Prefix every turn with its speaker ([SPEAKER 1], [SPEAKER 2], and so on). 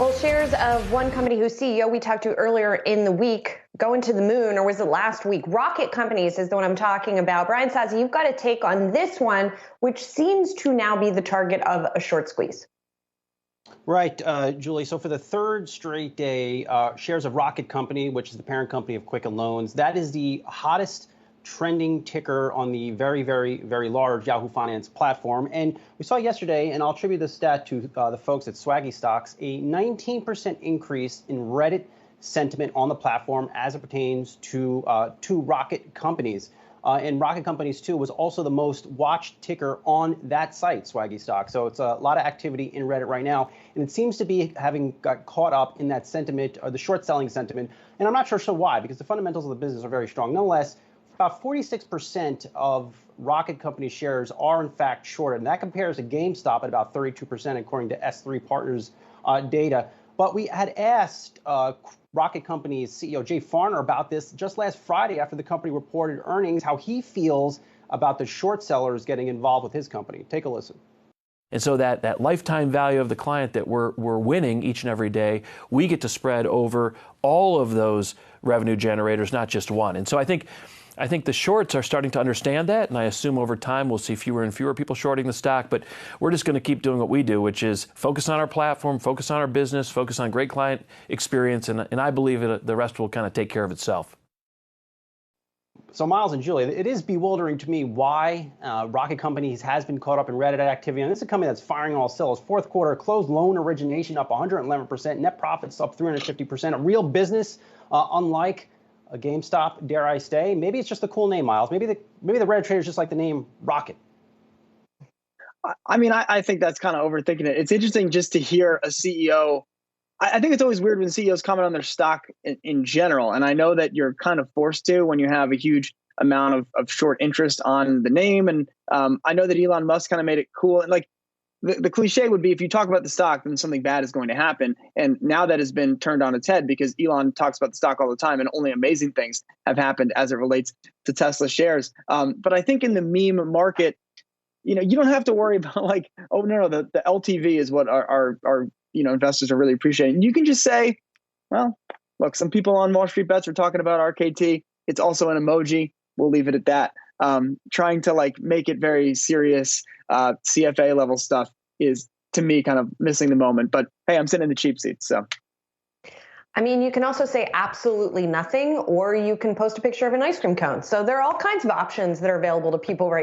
[SPEAKER 1] Well, shares of one company whose CEO we talked to earlier in the week going to the moon, or was it last week? Rocket Companies is the one I'm talking about. Brian Sozzi, you've got a take on this one, which seems to now be the target of a short squeeze.
[SPEAKER 2] Right, Julie. So for the third straight day, shares of Rocket Company, which is the parent company of Quicken Loans, that is the hottest trending ticker on the very, very, very large Yahoo Finance platform. And we saw yesterday, and I'll attribute this stat to the folks at Swaggy Stocks, a 19% increase in Reddit sentiment on the platform as it pertains to Rocket Companies. And Rocket Companies, too, was also the most watched ticker on that site, Swaggy Stock. So it's a lot of activity in Reddit right now. And it seems to be having got caught up in that sentiment, or the short selling sentiment. And I'm not sure why, because the fundamentals of the business are very strong. Nonetheless, about 46% of Rocket Company shares are, in fact, shorted. And that compares to GameStop at about 32%, according to S3 Partners data. But we had asked Rocket Company's CEO Jay Farner about this just last Friday after the company reported earnings, how he feels about the short sellers getting involved with his company. Take a listen.
[SPEAKER 3] And so that lifetime value of the client that we're winning each and every day, we get to spread over all of those revenue generators, not just one. And so I think the shorts are starting to understand that, and I assume over time we'll see fewer and fewer people shorting the stock, but we're just going to keep doing what we do, which is focus on our platform, focus on our business, focus on great client experience, and I believe the rest will kind of take care of itself.
[SPEAKER 2] So, Myles and Julie, it is bewildering to me why Rocket Companies has been caught up in Reddit activity. And this is a company that's firing on all cylinders. Fourth quarter closed loan origination up 111%, net profits up 350%. A real business, unlike a GameStop, dare I say. Maybe it's just a cool name, Myles. Maybe the Reddit traders just like the name Rocket.
[SPEAKER 4] I mean, I think that's kind of overthinking it. It's interesting just to hear a CEO. I think it's always weird when CEOs comment on their stock in general. And I know that you're kind of forced to when you have a huge amount of short interest on the name. And I know that Elon Musk kind of made it cool. And like the cliche would be if you talk about the stock, then something bad is going to happen. And now that has been turned on its head because Elon talks about the stock all the time and only amazing things have happened as it relates to Tesla shares. But I think in the meme market, you don't have to worry about like, oh, no, the LTV is what our investors are really appreciating. You can just say, well, look, some people on Wall Street Bets are talking about RKT. It's also an emoji. We'll leave it at that. Trying to like make it very serious CFA level stuff is, to me, kind of missing the moment. But hey, I'm sitting in the cheap seats, so.
[SPEAKER 1] I mean, you can also say absolutely nothing, or you can post a picture of an ice cream cone. So there are all kinds of options that are available to people right